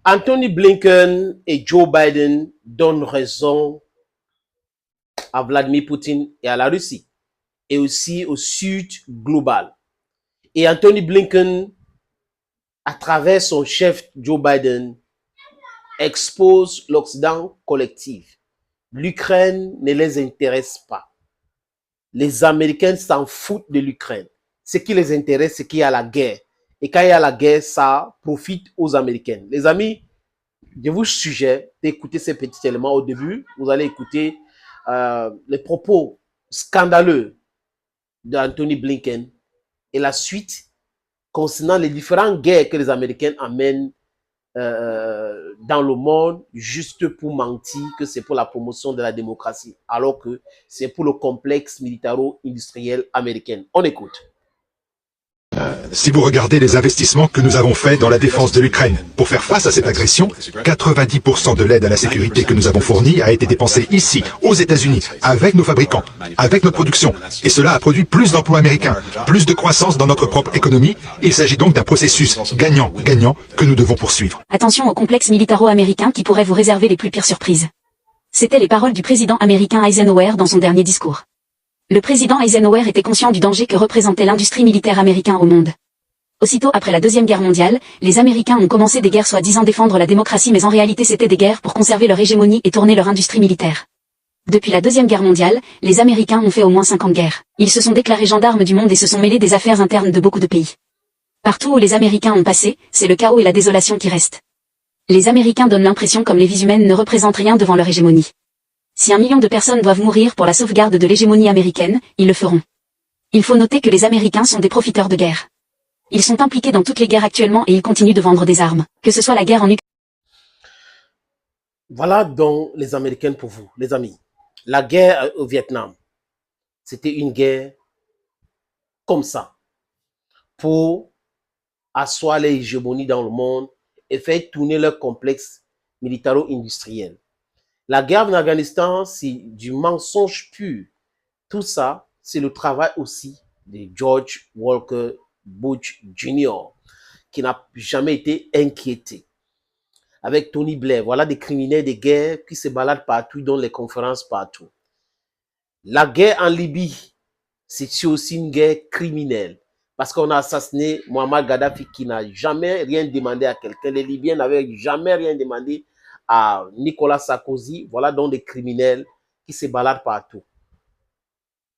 Anthony Blinken et Joe Biden donnent raison à Vladimir Poutine et à la Russie, et aussi au Sud global. Et Anthony Blinken, à travers son chef Joe Biden, expose l'Occident collectif. L'Ukraine ne les intéresse pas. Les Américains s'en foutent de l'Ukraine. Ce qui les intéresse, c'est qu'il y a la guerre. Et quand il y a la guerre, ça profite aux Américains. Les amis, je vous suggère d'écouter ces petits éléments au début. Vous allez écouter les propos scandaleux d'Anthony Blinken et la suite concernant les différentes guerres que les Américains amènent dans le monde juste pour mentir que c'est pour la promotion de la démocratie, alors que c'est pour le complexe militaro-industriel américain. On écoute. Si vous regardez les investissements que nous avons faits dans la défense de l'Ukraine, pour faire face à cette agression, 90% de l'aide à la sécurité que nous avons fournie a été dépensée ici, aux États-Unis, avec nos fabricants, avec notre production. Et cela a produit plus d'emplois américains, plus de croissance dans notre propre économie. Il s'agit donc d'un processus gagnant-gagnant que nous devons poursuivre. Attention au complexe militaro-américain qui pourrait vous réserver les plus pires surprises. C'étaient les paroles du président américain Eisenhower dans son dernier discours. Le président Eisenhower était conscient du danger que représentait l'industrie militaire américaine au monde. Aussitôt après la Deuxième Guerre mondiale, les Américains ont commencé des guerres soi-disant défendre la démocratie, mais en réalité c'était des guerres pour conserver leur hégémonie et tourner leur industrie militaire. Depuis la Deuxième Guerre mondiale, les Américains ont fait au moins 50 guerres. Ils se sont déclarés gendarmes du monde et se sont mêlés des affaires internes de beaucoup de pays. Partout où les Américains ont passé, c'est le chaos et la désolation qui restent. Les Américains donnent l'impression comme les vies humaines ne représentent rien devant leur hégémonie. Si 1 million de personnes doivent mourir pour la sauvegarde de l'hégémonie américaine, ils le feront. Il faut noter que les Américains sont des profiteurs de guerre. Ils sont impliqués dans toutes les guerres actuellement et ils continuent de vendre des armes, que ce soit la guerre en Ukraine. Voilà donc les Américains pour vous, les amis. La guerre au Vietnam, c'était une guerre comme ça, pour asseoir l'hégémonie dans le monde et faire tourner leur complexe militaro-industriel. La guerre en Afghanistan, c'est du mensonge pur. Tout ça, c'est le travail aussi de George Walker Bush Jr., qui n'a jamais été inquiété. Avec Tony Blair, voilà des criminels de guerre qui se baladent partout, dans les conférences partout. La guerre en Libye, c'est aussi une guerre criminelle. Parce qu'on a assassiné Muammar Gaddafi qui n'a jamais rien demandé à quelqu'un. Les Libyens n'avaient jamais rien demandé à Nicolas Sarkozy. Voilà donc des criminels qui se baladent partout.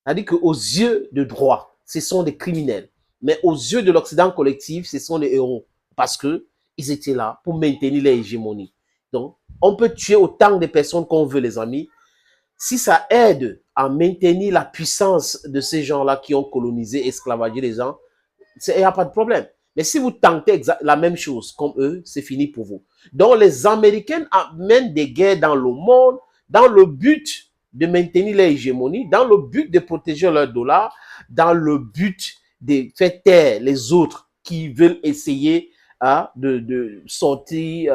C'est-à-dire qu'aux yeux de droit, ce sont des criminels. Mais aux yeux de l'Occident collectif, ce sont des héros. Parce qu'ils étaient là pour maintenir l'hégémonie. Donc, on peut tuer autant de personnes qu'on veut, les amis. Si ça aide à maintenir la puissance de ces gens-là qui ont colonisé, esclavagé les gens, il n'y a pas de problème. Mais si vous tentez la même chose comme eux, c'est fini pour vous. Donc, les Américains amènent des guerres dans le monde dans le but de maintenir leur hégémonie, dans le but de protéger leur dollar, dans le but de faire taire les autres qui veulent essayer de sortir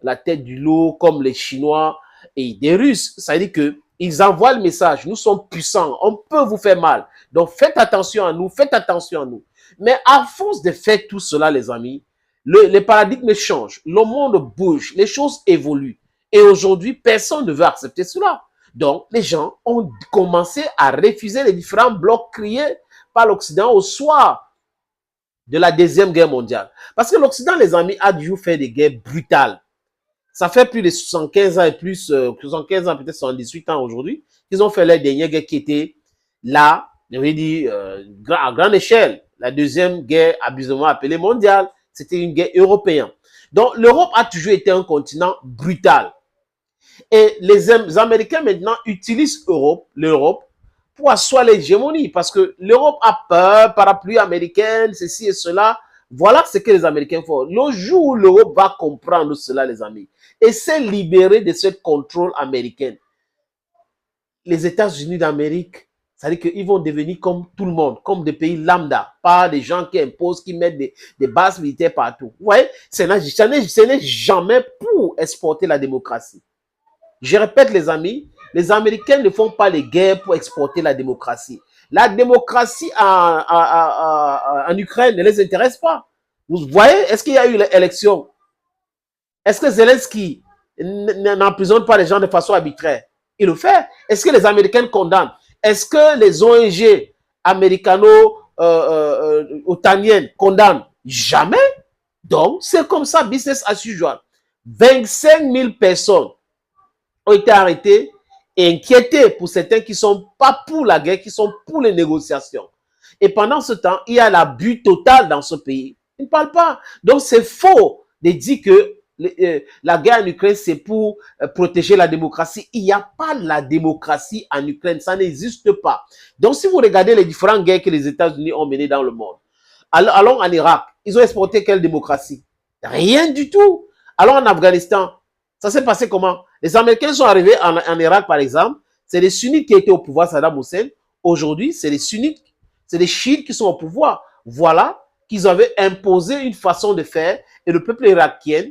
la tête du lot, comme les Chinois et des Russes. Ça veut dire qu'ils envoient le message, nous sommes puissants, on peut vous faire mal. Donc, faites attention à nous, faites attention à nous. Mais à force de faire tout cela, les amis, les paradigmes changent, le monde bouge, les choses évoluent. Et aujourd'hui, personne ne veut accepter cela. Donc, les gens ont commencé à refuser les différents blocs créés par l'Occident au soir de la Deuxième Guerre mondiale. Parce que l'Occident, les amis, a dû faire des guerres brutales. Ça fait plus de 75 ans et plus, 75 ans, peut-être 78 ans aujourd'hui, qu'ils ont fait la dernière guerre qui était là, je vais dire, à grande échelle. La Deuxième Guerre, abusivement appelée mondiale, c'était une guerre européenne. Donc, l'Europe a toujours été un continent brutal. Et les Américains maintenant utilisent l'Europe pour asseoir l'hégémonie parce que l'Europe a peur, parapluie américaine, ceci et cela. Voilà ce que les Américains font. Le jour où l'Europe va comprendre cela, les amis, et s'est libérée de ce contrôle américain, les États-Unis d'Amérique, c'est-à-dire qu'ils vont devenir comme tout le monde, comme des pays lambda, pas des gens qui imposent, qui mettent des bases militaires partout. Vous voyez, ce n'est jamais pour exporter la démocratie. Je répète, les amis, les Américains ne font pas les guerres pour exporter la démocratie. La démocratie en Ukraine ne les intéresse pas. Vous voyez, est-ce qu'il y a eu l'élection Est-ce que Zelensky n'emprisonne pas les gens de façon arbitraire? Il le fait. Est-ce que les Américains condamnent? Est-ce que les ONG américano-otaniennes condamnent? Jamais. Donc, c'est comme ça, business as usual. 25 000 personnes ont été arrêtées et inquiétées pour certains qui ne sont pas pour la guerre, qui sont pour les négociations. Et pendant ce temps, il y a l'abus total dans ce pays. Ils ne parlent pas. Donc, c'est faux de dire que la guerre en Ukraine, c'est pour protéger la démocratie. Il n'y a pas la démocratie en Ukraine. Ça n'existe pas. Donc, si vous regardez les différentes guerres que les États-Unis ont menées dans le monde, allons en Irak, ils ont exporté quelle démocratie? Rien du tout. Allons en Afghanistan, ça s'est passé comment? Les Américains sont arrivés en Irak, par exemple. C'est les sunnites qui étaient au pouvoir, Saddam Hussein. Aujourd'hui, c'est les sunnites, c'est les chiites qui sont au pouvoir. Voilà qu'ils avaient imposé une façon de faire et le peuple irakien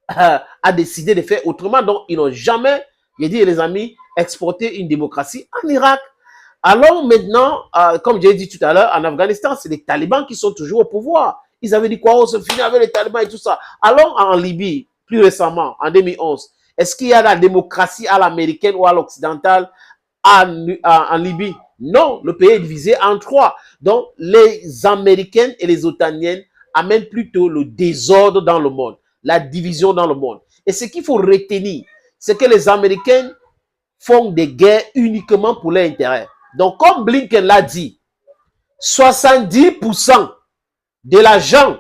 a décidé de faire autrement. Donc, ils n'ont jamais, j'ai dit les amis, exporté une démocratie en Irak. Alors maintenant, comme j'ai dit tout à l'heure, en Afghanistan, c'est les talibans qui sont toujours au pouvoir. Ils avaient dit quoi? On se finit avec les talibans et tout ça. Alors en Libye, plus récemment, en 2011, est-ce qu'il y a la démocratie à l'américaine ou à l'occidentale en Libye? Non, le pays est divisé en trois. Donc, les Américaines et les Otaniennes amènent plutôt le désordre dans le monde, la division dans le monde. Et ce qu'il faut retenir, c'est que les Américains font des guerres uniquement pour leur intérêt. Donc, comme Blinken l'a dit, 70% de l'argent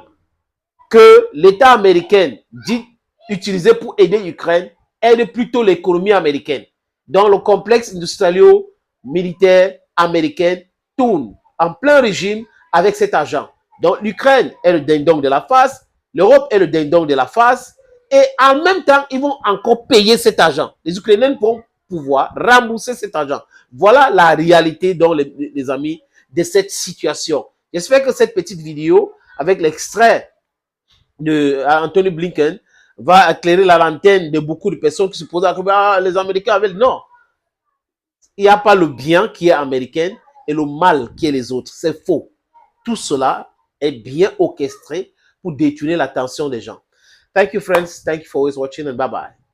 que l'État américain dit utiliser pour aider l'Ukraine aide plutôt l'économie américaine. Donc, le complexe industriel-militaire américain tourne en plein régime avec cet argent. Donc, l'Ukraine est le dindon de la face, l'Europe est le dindon de la face, et en même temps, ils vont encore payer cet argent. Les Ukrainiens vont pouvoir rembourser cet argent. Voilà la réalité, donc, les amis, de cette situation. J'espère que cette petite vidéo, avec l'extrait de Anthony Blinken, va éclairer la lanterne de beaucoup de personnes qui se posent les Américains avaient... Non. Il n'y a pas le bien qui est américain et le mal qui est les autres. C'est faux. Tout cela est bien orchestré pour détourner l'attention des gens. Thank you, friends. Thank you for always watching and bye-bye.